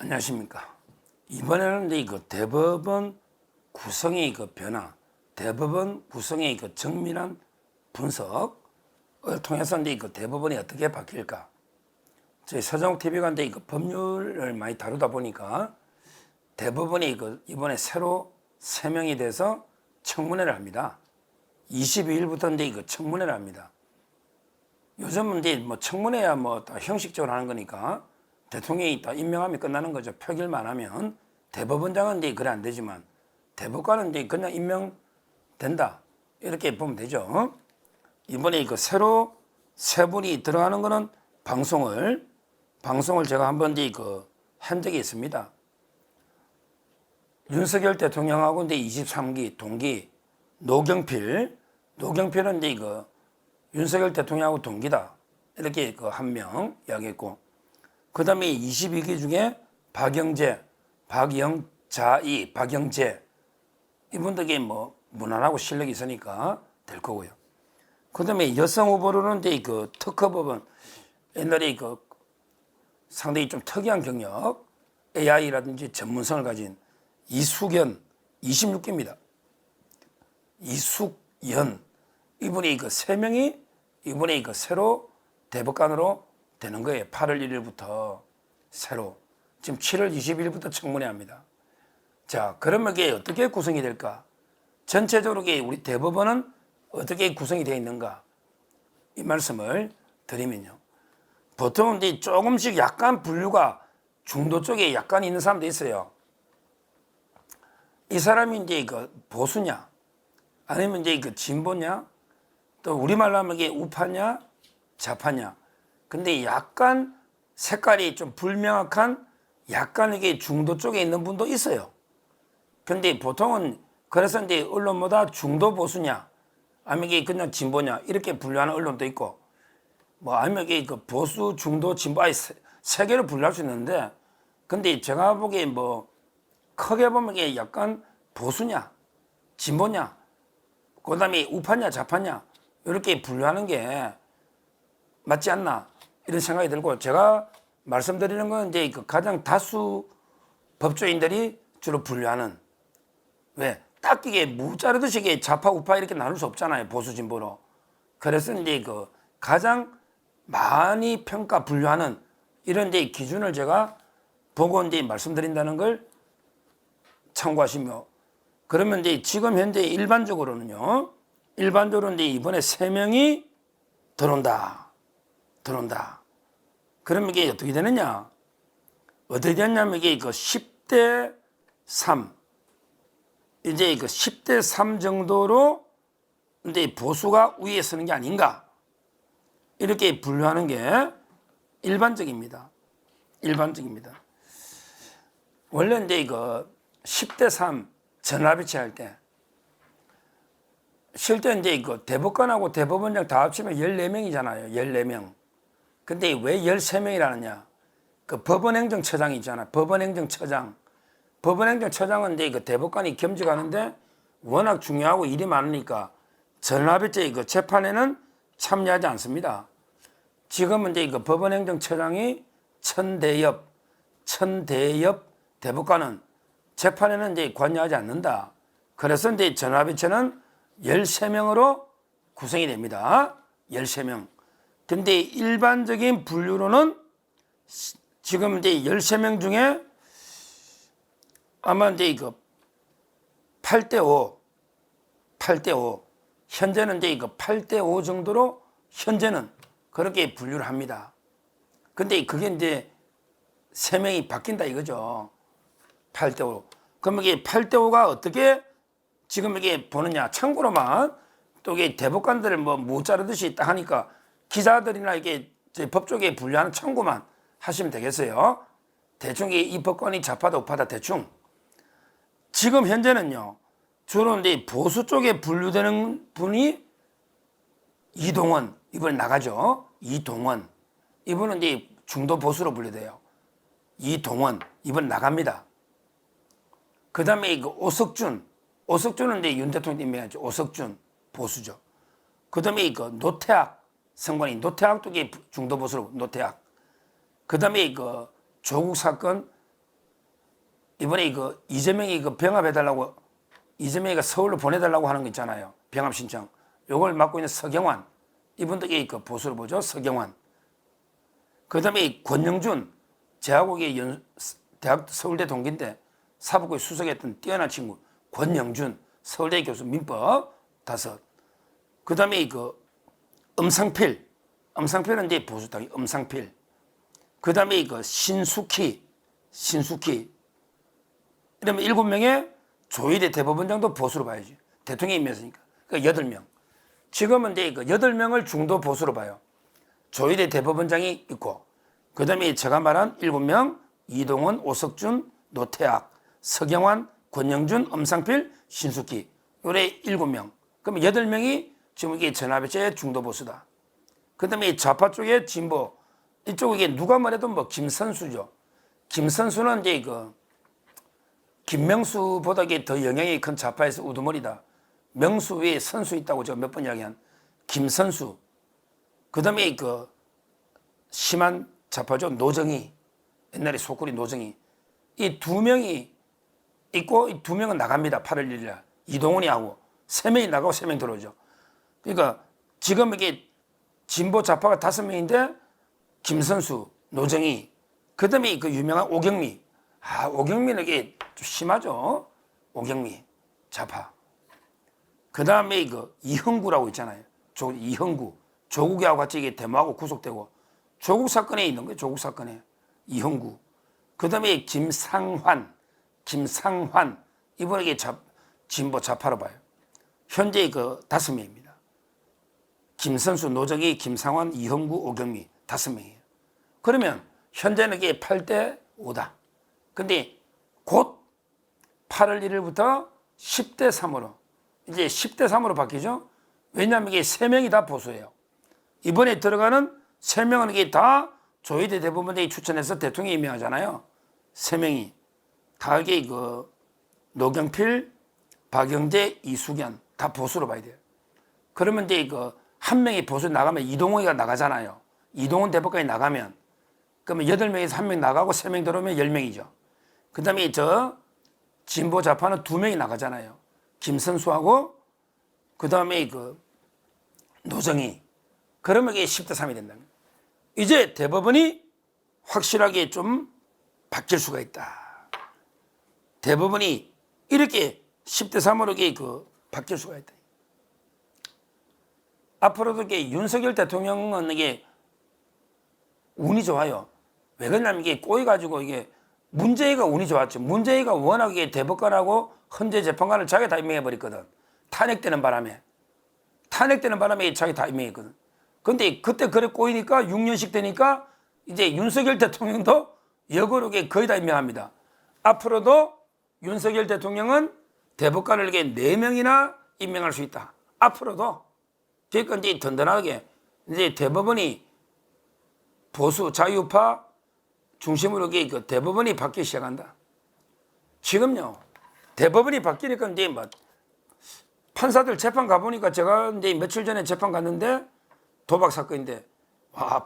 안녕하십니까. 이번에는 이제 대법원 구성의 변화, 대법원 구성의 정밀한 분석을 통해서 이제 대법원이 어떻게 바뀔까. 저희 서정TV가 이제 법률을 많이 다루다 보니까 대법원이 이번에 새로 세명이 돼서 청문회를 합니다. 22일부터 이제 청문회를 합니다. 요즘은 이제 청문회야 다 형식적으로 하는 거니까 대통령이 다 임명하면 끝나는 거죠. 표결만 하면. 대법원장은 이제 그래 안 되지만 대법관은 이제 그냥 임명된다. 이렇게 보면 되죠. 이번에 새로 세 분이 들어가는 거는 방송을 제가 한번 이제 한 적이 있습니다. 윤석열 대통령하고 이제 23기 동기 노경필은 이제 윤석열 대통령하고 동기다. 이렇게 한 명 이야기했고, 그 다음에 22기 중에 박영재 이분들이 무난하고 실력이 있으니까 될 거고요. 그 다음에 여성 후보로는 이제 특허법원 옛날에 상당히 좀 특이한 경력 AI라든지 전문성을 가진 이숙연 26기입니다. 이숙연 이분이 세 명이 이번에 새로 대법관으로 되는 거예요. 8월 1일부터 새로 지금 7월 20일부터 청문회 합니다. 자, 그러면 이게 어떻게 구성이 될까? 전체적으로 우리 대법원은 어떻게 구성이 되어 있는가? 이 말씀을 드리면요. 보통은 이제 조금씩 약간 분류가 중도 쪽에 약간 있는 사람도 있어요. 이 사람이 이제 보수냐, 아니면 이제 진보냐, 또 우리말로 하면 이게 우파냐, 좌파냐. 근데 약간 색깔이 좀 불명확한 약간 이게 중도 쪽에 있는 분도 있어요. 근데 보통은 그래서 이제 언론보다 중도 보수냐, 아니면 이게 그냥 진보냐, 이렇게 분류하는 언론도 있고, 아니면 이게 보수, 중도, 진보, 세 개를 분류할 수 있는데, 근데 제가 보기에 크게 보면 이게 약간 보수냐, 진보냐, 그 다음에 우파냐, 좌파냐, 이렇게 분류하는 게 맞지 않나, 이런 생각이 들고, 제가 말씀드리는 건 이제 가장 다수 법조인들이 주로 분류하는, 왜? 딱 이게 무 자르듯이 이게 좌파, 우파 이렇게 나눌 수 없잖아요. 보수, 진보로. 그래서 이제 가장 많이 평가, 분류하는 이런 이제 기준을 제가 보고 이제 말씀드린다는 걸 참고하시며, 그러면 이제 지금 현재 일반적으로는요, 이제 이번에 3명이 들어온다. 그러면 이게 어떻게 되느냐? 어떻게 되냐면 이게 10대 3. 이제 10대 3 정도로 이제 보수가 위에 서는 게 아닌가. 이렇게 분류하는 게 일반적입니다. 원래 이제 10대 3 전화배치할 때, 실제 이제 대법관하고 대법원장 다 합치면 14명이잖아요. 14명. 근데 왜 13명이라느냐? 법원행정처장이 있잖아. 법원행정처장은 이제 대법관이 겸직하는데 워낙 중요하고 일이 많으니까 전화배치 재판에는 참여하지 않습니다. 지금은 이제 법원행정처장이 천대엽 대법관은 재판에는 이제 관여하지 않는다. 그래서 이제 전화배치는 13명으로 구성이 됩니다. 13명. 근데 일반적인 분류로는 지금 이제 13명 중에 아마 이제 8대5 현재는 이제 8대5 정도로 현재는 그렇게 분류를 합니다. 근데 그게 이제 3명이 바뀐다 이거죠. 8대5. 그럼 이게 8대5가 어떻게 지금 이게 보느냐. 참고로만 또 이게 대법관들을 못 자르듯이 딱 하니까 기자들이나 이게 법조계에 분류하는 참고만 하시면 되겠어요. 대충 이 법관이 좌파다 우파다 대충. 지금 현재는요, 주로 이제 보수 쪽에 분류되는 분이 이동원, 이번에 나가죠. 이동원. 이분은 이제 중도 보수로 분류돼요. 이동원, 이번 나갑니다. 그 다음에 오석준은 이제 윤 대통령 임명했죠. 오석준, 보수죠. 그 다음에 노태학, 성관이 노태학도 중도 보수로 노태학. 그 다음에 조국 사건 이번에 이재명이 병합해달라고, 이재명이가 서울로 보내달라고 하는 거 있잖아요. 병합 신청. 요걸 맡고 있는 서경환. 이분도 보수를 보죠. 서경환. 그 다음에 권영준. 저하고 대학 서울대 동기인데 사법고에 수석했던 뛰어난 친구. 권영준. 서울대 교수 민법 5. 그 다음에 엄상필. 엄상필은 이제 보수당이 엄상필. 그 다음에 신숙희. 이러면 7명의 조희대 대법원장도 보수로 봐야지. 대통령이 임했으니까. 그러니까 8명. 지금은 이제 8명을 중도 보수로 봐요. 조희대 대법원장이 있고, 그 다음에 제가 말한 7명, 이동원, 오석준, 노태악, 서경환, 권영준, 엄상필, 신숙희. 요래 7명. 그럼 8명이 지금 이게 전화배치의 중도 보수다. 그 다음에 좌파 쪽에 진보. 이쪽에 누가 말해도 김선수죠. 김선수는 이제 김명수보다 더 영향이 큰 좌파에서 우두머리다. 명수 위에 선수 있다고 제가 몇 번 이야기한 김선수. 그 다음에 심한 좌파죠. 노정희. 옛날에 소쿠리 노정희. 이 2명이 있고 이 2명은 나갑니다. 8월 1일 날. 이동훈이 하고 3명이 나가고 3명 들어오죠. 그러니까 지금 이게 진보 좌파가 5명인데 김선수, 노정희, 그 다음에 유명한 오경미. 오경미는 이게 좀 심하죠. 오경미, 좌파. 그 다음에 이형구라고 있잖아요. 이형구. 조국이하고 같이 이게 데모하고 구속되고. 조국 사건에 있는 거예요. 조국 사건에. 이형구. 그 다음에 김상환. 이분에게 진보 좌파로 봐요. 현재 5명입니다. 김선수, 노정희, 김상환, 이형구, 오경미. 5명이에요. 그러면 현재는 이게 8대 5다. 근데 곧 8월 1일부터 10대 3으로 이제 10대 3으로 바뀌죠. 왜냐하면 이게 3명이 다 보수예요. 이번에 들어가는 3명은 이게 다 조희대 대법원장이 추천해서 대통령이 임명하잖아요. 3명이 다 이게 노경필, 박영재, 이수견 다 보수로 봐야 돼요. 그러면 이제 한 명이 보수 나가면 이동훈이가 나가잖아요. 이동훈 대법관이 나가면 그러면 8명에서 1명 나가고 3명 들어오면 10명이죠. 그 다음에 진보 좌파는 2명이 나가잖아요. 김선수하고 그 다음에 노정희. 그러면 이게 10대 3이 된다. 이제 대법원이 확실하게 좀 바뀔 수가 있다. 대법원이 이렇게 10대 3으로 이게 바뀔 수가 있다. 앞으로도 이게 윤석열 대통령은 이게 운이 좋아요. 왜 그러냐면 이게 꼬여가지고 이게 문재인가 운이 좋았죠. 문재인가 워낙에 대법관하고 헌재 재판관을 자기 다 임명해버렸거든. 탄핵되는 바람에 자기 다 임명했거든. 근데 그때 그래 꼬이니까 6년씩 되니까 이제 윤석열 대통령도 역으로 거의 다 임명합니다. 앞으로도 윤석열 대통령은 대법관을 4명이나 임명할 수 있다. 앞으로도. 그러니까 이제 든든하게 이제 대법원이 보수 자유파 중심으로 대법원이 바뀌기 시작한다. 지금요 대법원이 바뀌니까 이제 판사들 재판 가보니까 제가 이제 며칠 전에 재판 갔는데 도박 사건인데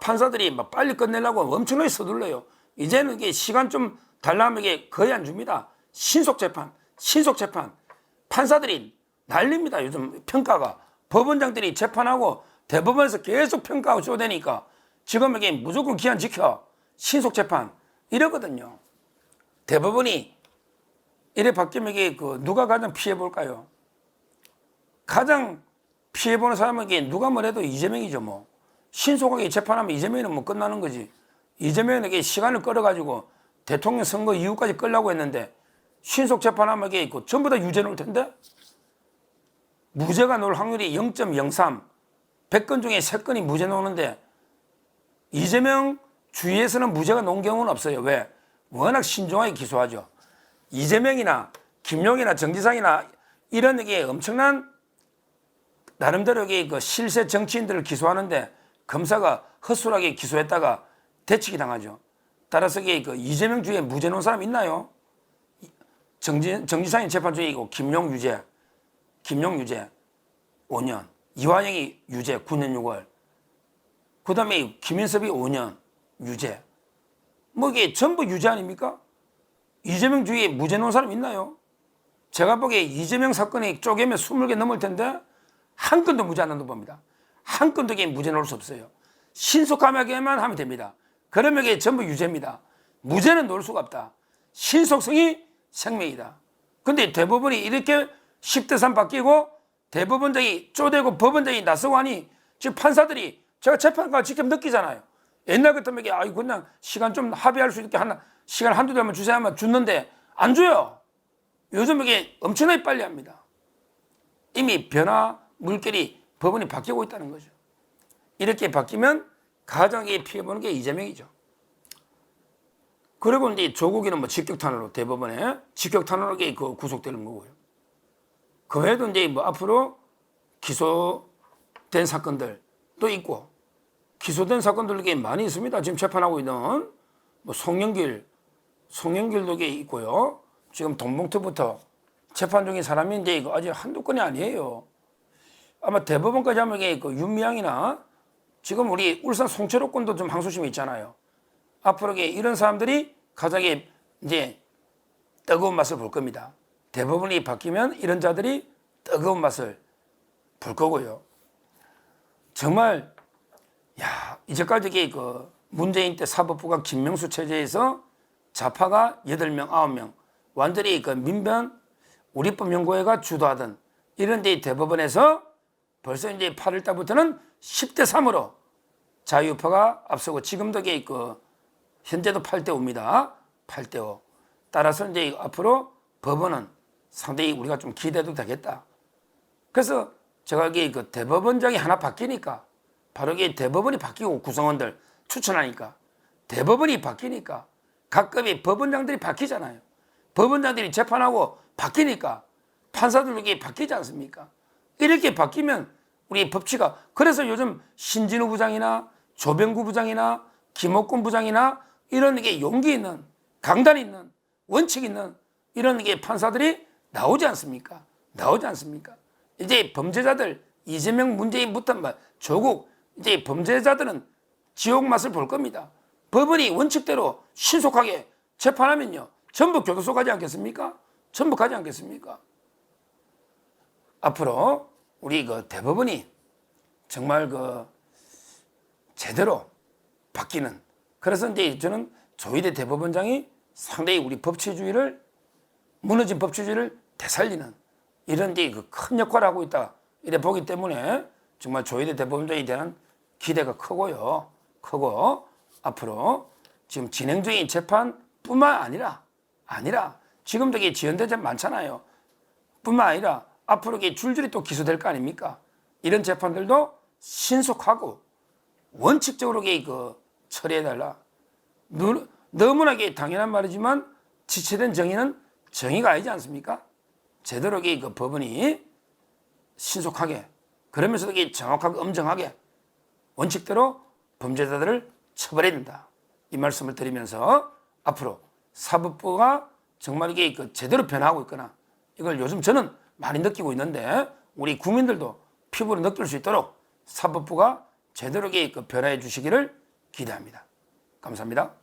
판사들이 빨리 끝내려고 엄청나게 서둘러요. 이제는 이게 시간 좀 달라면 이게 거의 안 줍니다. 신속 재판. 판사들이 난립니다. 요즘 평가가. 법원장들이 재판하고 대법원에서 계속 평가하고 쪼대니까 지금 이게 무조건 기한 지켜. 신속 재판. 이러거든요. 대법원이 이래 바뀌면 이게 누가 가장 피해볼까요? 가장 피해보는 사람은 누가 뭐래도 이재명이죠, 뭐. 신속하게 재판하면 이재명은 끝나는 거지. 이재명에게 시간을 끌어가지고 대통령 선거 이후까지 끌려고 했는데 신속 재판하면 이게 전부 다 유죄 놓을 텐데? 무죄가 놓을 확률이 0.03. 100건 중에 3건이 무죄 놓는데 이재명 주위에서는 무죄가 놓은 경우는 없어요. 왜? 워낙 신중하게 기소하죠. 이재명이나 김용이나 정지상이나 이런 게 엄청난 나름대로 실세 정치인들을 기소하는데 검사가 헛술하게 기소했다가 대치기 당하죠. 따라서 이재명 주위에 무죄 놓은 사람 있나요? 정지상이 재판 중이고 김용 유죄 5년, 이화영이 유죄 9년 6월, 그 다음에 김인섭이 5년 유죄. 이게 전부 유죄 아닙니까? 이재명 주위에 무죄 나온 사람 있나요? 제가 보기에 이재명 사건이 쪼개면 20개 넘을 텐데 한 건도 무죄 안 나온다고 봅니다. 한 건도 무죄 나올 수 없어요. 신속하게만 하면 됩니다. 그러면 이게 전부 유죄입니다. 무죄는 놓을 수가 없다. 신속성이 생명이다. 근데 대법원이 이렇게 10대 3 바뀌고 대법원장이 쪼대고 법원장이 나서고 하니 지금 판사들이 제가 재판관 직접 느끼잖아요. 옛날 같으면 이게 아이 그냥 시간 좀 합의할 수 있게 하나 시간 한두 달만 주세요 하면 줬는데 안 줘요. 요즘 이게 엄청나게 빨리 합니다. 이미 변화 물결이 법원이 바뀌고 있다는 거죠. 이렇게 바뀌면 가장 피해보는 게 이재명이죠. 그리고 이제 조국이는 뭐 직격탄으로 대법원에 직격탄으로 그 구속되는 거고요. 그 외에도 이제 뭐 앞으로 기소된 사건들도 있고 기소된 사건들이 많이 있습니다. 지금 재판하고 있는 뭐 송영길도 있고요. 지금 돈봉투부터 재판 중인 사람이 이제 이거 아직 한두 건이 아니에요. 아마 대법원까지 하면 이게 그 윤미향이나 지금 우리 울산 송철호 건도 좀 항소심이 있잖아요. 앞으로 이런 사람들이 가장 이제 뜨거운 맛을 볼 겁니다. 대법원이 바뀌면 이런 자들이 뜨거운 맛을 볼 거고요. 정말 이제까지 그 문재인 때 사법부가 김명수 체제에서 좌파가 8명, 9명 완전히 그 민변 우리법 연구회가 주도하던 이런 데 대법원에서 벌써 이제 8월 달부터는 10대 3으로 자유파가 앞서고 지금도 그 현재도 8대 5입니다. 8대 5. 따라서 이제 앞으로 법원은 상당히 우리가 좀 기대도 되겠다. 그래서 제가 그 대법원장이 하나 바뀌니까 바로 이게 대법원이 바뀌고 구성원들 추천하니까 대법원이 바뀌니까 각급의 법원장들이 바뀌잖아요. 법원장들이 재판하고 바뀌니까 판사들도 이게 바뀌지 않습니까? 이렇게 바뀌면 우리 법치가 그래서 요즘 신진우 부장이나 조병구 부장이나 김옥곤 부장이나 이런 게 용기 있는 강단 있는 원칙 있는 이런 게 판사들이 나오지 않습니까? 나오지 않습니까? 이제 범죄자들 이재명 문재인부터 조국 이제 범죄자들은 지옥 맛을 볼 겁니다. 법원이 원칙대로 신속하게 재판하면요 전부 교도소 가지 않겠습니까? 전부 가지 않겠습니까? 앞으로 우리 그 대법원이 정말 그 제대로 바뀌는 그래서 이제 저는 조희대 대법원장이 상당히 우리 법치주의를 무너진 법치주의를 되살리는 이런 데 그 큰 역할을 하고 있다 이래 보기 때문에 정말 조희대 대법원장에 대한 기대가 크고요. 크고 앞으로 지금 진행 중인 재판뿐만 아니라 지금도 지연된 많잖아요. 뿐만 아니라 앞으로 줄줄이 또 기소될 거 아닙니까? 이런 재판들도 신속하고 원칙적으로 그 처리해달라. 너무나 당연한 말이지만 지체된 정의는 정의가 아니지 않습니까? 제대로 그 법원이 신속하게 그러면서도 정확하게 엄정하게 원칙대로 범죄자들을 처벌해야 된다. 이 말씀을 드리면서 앞으로 사법부가 정말 이게 그 제대로 변화하고 있거나 이걸 요즘 저는 많이 느끼고 있는데 우리 국민들도 피부로 느낄 수 있도록 사법부가 제대로 그 변화해 주시기를 기대합니다. 감사합니다.